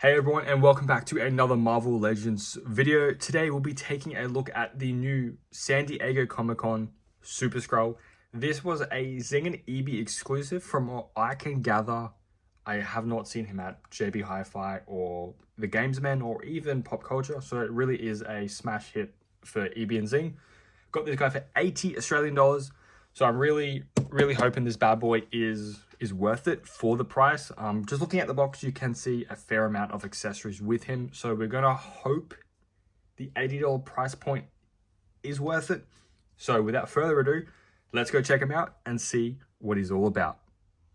Hey everyone, and welcome back to another Marvel Legends video. Today we'll be taking a look at the new San Diego Comic-Con Super-Skrull. This was a Zing and EB exclusive. From what I can gather, I have not seen him at JB Hi-Fi or the Gamesman or even Pop Culture, so it really is a smash hit for EB and Zing. Got this guy for 80 Australian dollars, so I'm really hoping this bad boy is worth it for the price. Just looking at the box, you can see a fair amount of accessories with him. So we're gonna hope the $80 price point is worth it. So without further ado, let's go check him out and see what he's all about.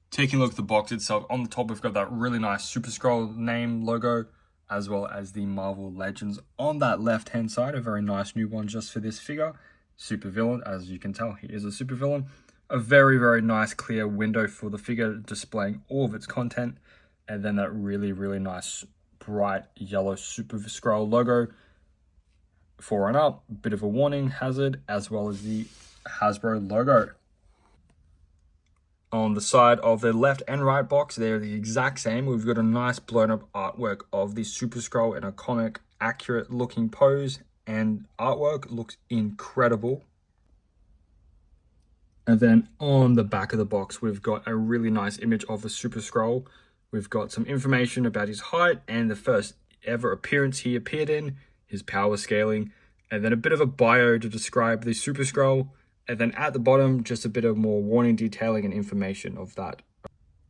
Taking a look at the box itself, on the top we've got that really nice Super-Skrull name logo, as well as the Marvel Legends on that left-hand side. A very nice new one just for this figure. Super villain, as you can tell, he is a super villain. A very nice clear window for the figure displaying all of its content, and then that really nice bright yellow Super-Skrull logo. 4 and up, bit of a warning hazard, as well as the Hasbro logo. On the side of the left and right box, they're the exact same. We've got a nice blown up artwork of the Super-Skrull in a comic accurate looking pose, and artwork looks incredible. And then on the back of the box, we've got a really nice image of the Super-Skrull. We've got some information about his height and the first ever appearance he appeared in, his power scaling, and then a bit of a bio to describe the Super-Skrull. And then at the bottom, just a bit of more warning detailing and information of that.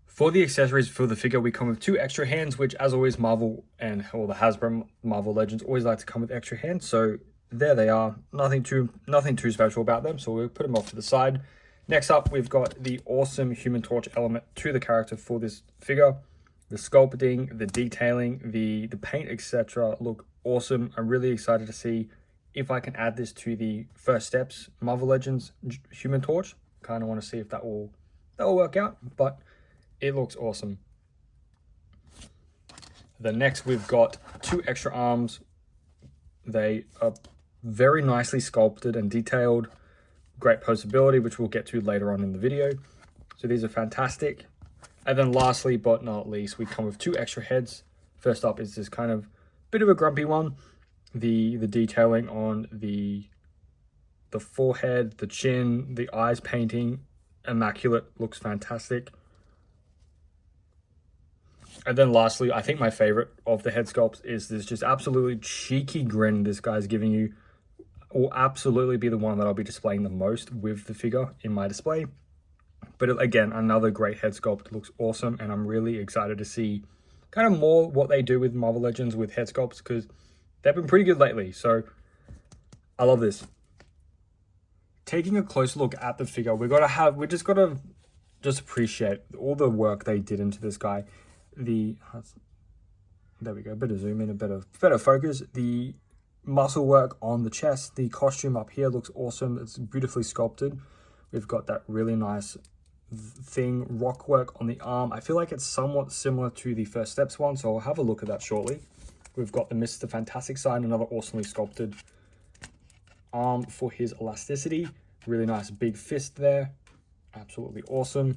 For the accessories for the figure, we come with 2 extra hands, which as always, Marvel and all the Hasbro Marvel Legends always like to come with extra hands. So there they are. Nothing too special about them. So we'll put them off to the side. Next up, we've got the awesome Human Torch element to the character for this figure. The sculpting, the detailing, the paint, etc. look awesome. I'm really excited to see if I can add this to the First Steps Marvel Legends Human Torch. Kind of want to see if that will work out, but it looks awesome. Then next, we've got 2 extra arms. They are very nicely sculpted and detailed. Great posability, which we'll get to later on in the video. So these are fantastic. And then lastly, but not least, we come with 2 extra heads. First up is this kind of bit of a grumpy one. The detailing on the forehead, the chin, the eyes painting, immaculate, looks fantastic. And then lastly, I think my favorite of the head sculpts is this just absolutely cheeky grin this guy's giving you. Will absolutely be the one that I'll be displaying the most with the figure in my display. But again, another great head sculpt, looks awesome, and I'm really excited to see kind of more what they do with Marvel Legends with head sculpts, because they've been pretty good lately. So I love this. Taking a close look at the figure, we just gotta appreciate all the work they did into this guy. There we go, better zoom in, a better focus. The muscle work on the chest, the costume up here looks awesome. It's beautifully sculpted. We've got that really nice rock work on the arm. I feel like it's somewhat similar to the First Steps one, so I'll have a look at that shortly. We've got the Mr. Fantastic side, another awesomely sculpted arm for his elasticity. Really nice big fist there. Absolutely awesome.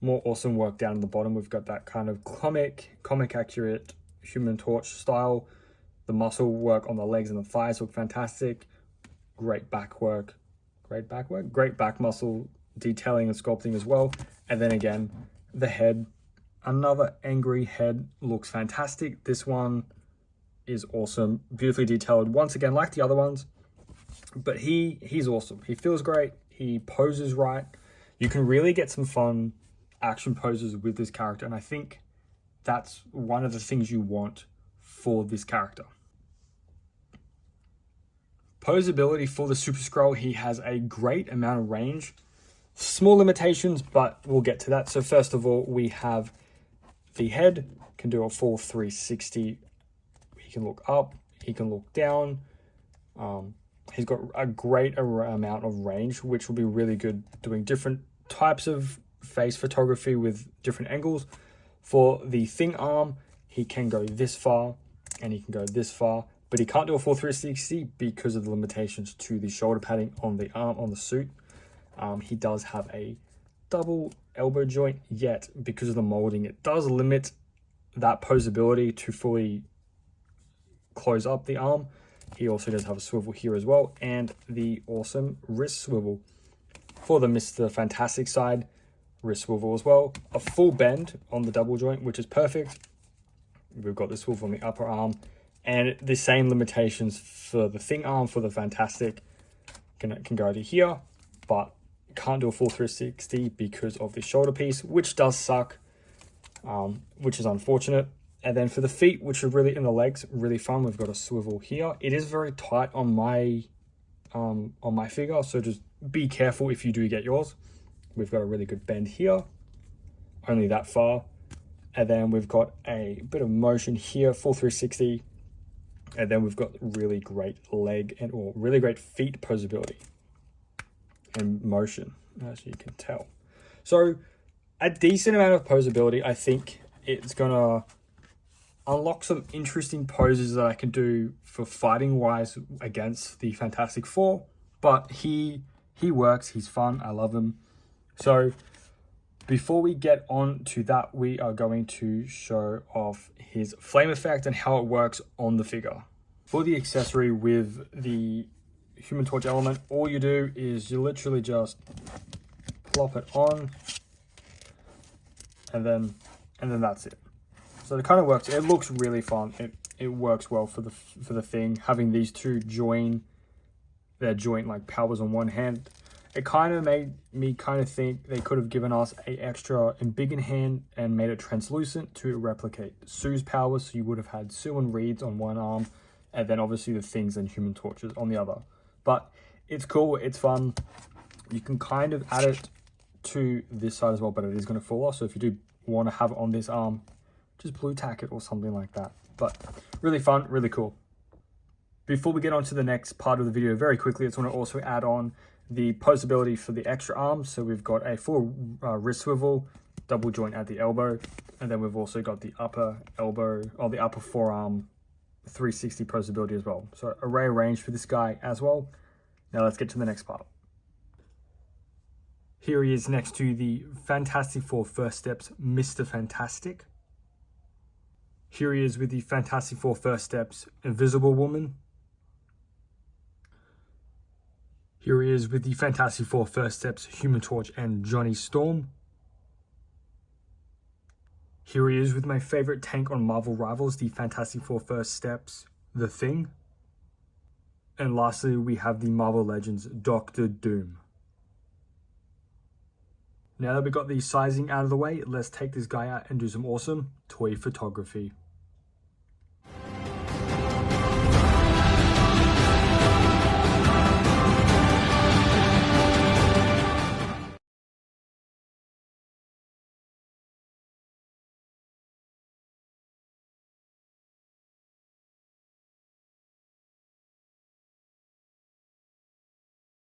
More awesome work down at the bottom. We've got that kind of comic accurate Human Torch style. The muscle work on the legs and the thighs look fantastic. Great back muscle detailing and sculpting as well. And then again, the head, another angry head, looks fantastic. This one is awesome, beautifully detailed once again, like the other ones. But he's awesome. He feels great. He poses right. You can really get some fun action poses with this character, and I think that's one of the things you want for this character. Posability for the Super-Skrull, he has a great amount of range. Small limitations, but we'll get to that. So first of all, we have the head, can do a full 360. He can look up, he can look down. He's got a great amount of range, which will be really good doing different types of face photography with different angles. For the Thing arm, he can go this far and he can go this far, but he can't do a full 360 because of the limitations to the shoulder padding on the arm, on the suit. He does have a double elbow joint, yet because of the molding, it does limit that posability to fully close up the arm. He also does have a swivel here as well, and the awesome wrist swivel. For the Mr. Fantastic side, wrist swivel as well. A full bend on the double joint, which is perfect. We've got the swivel on the upper arm, and the same limitations for the thing arm for the Fantastic. Can go to here, but can't do a full 360 because of the shoulder piece, which does suck, which is unfortunate. And then for the feet, which are really in the legs, really fun. We've got a swivel here. It is very tight on my figure, so just be careful if you do get yours. We've got a really good bend here, only that far. And then we've got a bit of motion here, full 360. And then we've got really great leg or really great feet posability and motion, as you can tell. So a decent amount of posability. I think it's gonna unlock some interesting poses that I can do for fighting wise against the Fantastic Four. But he works, he's fun, I love him. So before we get on to that, we are going to show off his flame effect and how it works on the figure. For the accessory with the Human Torch element, all you do is you literally just plop it on, and then that's it. So it kind of works. It looks really fun. It works well for the thing. Having these two join their joint like powers on one hand, it kind of made me kind of think they could have given us a extra embiggen hand and made it translucent to replicate Sue's powers. So you would have had Sue and Reed's on one arm, and then obviously the Things and Human Torches on the other. But it's cool, it's fun. You can kind of add it to this side as well, but it is going to fall off. So if you do want to have it on this arm, just blue tack it or something like that. But really fun, really cool. Before we get on to the next part of the video, very quickly, I just want to also add on the posability for the extra arms. So we've got a full wrist swivel, double joint at the elbow, and then we've also got the upper elbow or the upper forearm 360 posability as well. So array range for this guy as well. Now let's get to the next part. Here he is next to the Fantastic Four First Steps, Mr. Fantastic. Here he is with the Fantastic Four First Steps, Invisible Woman. Here he is with the Fantastic Four First Steps, Human Torch and Johnny Storm. Here he is with my favorite tank on Marvel Rivals, the Fantastic Four First Steps, The Thing. And lastly, we have the Marvel Legends, Doctor Doom. Now that we got the sizing out of the way, let's take this guy out and do some awesome toy photography.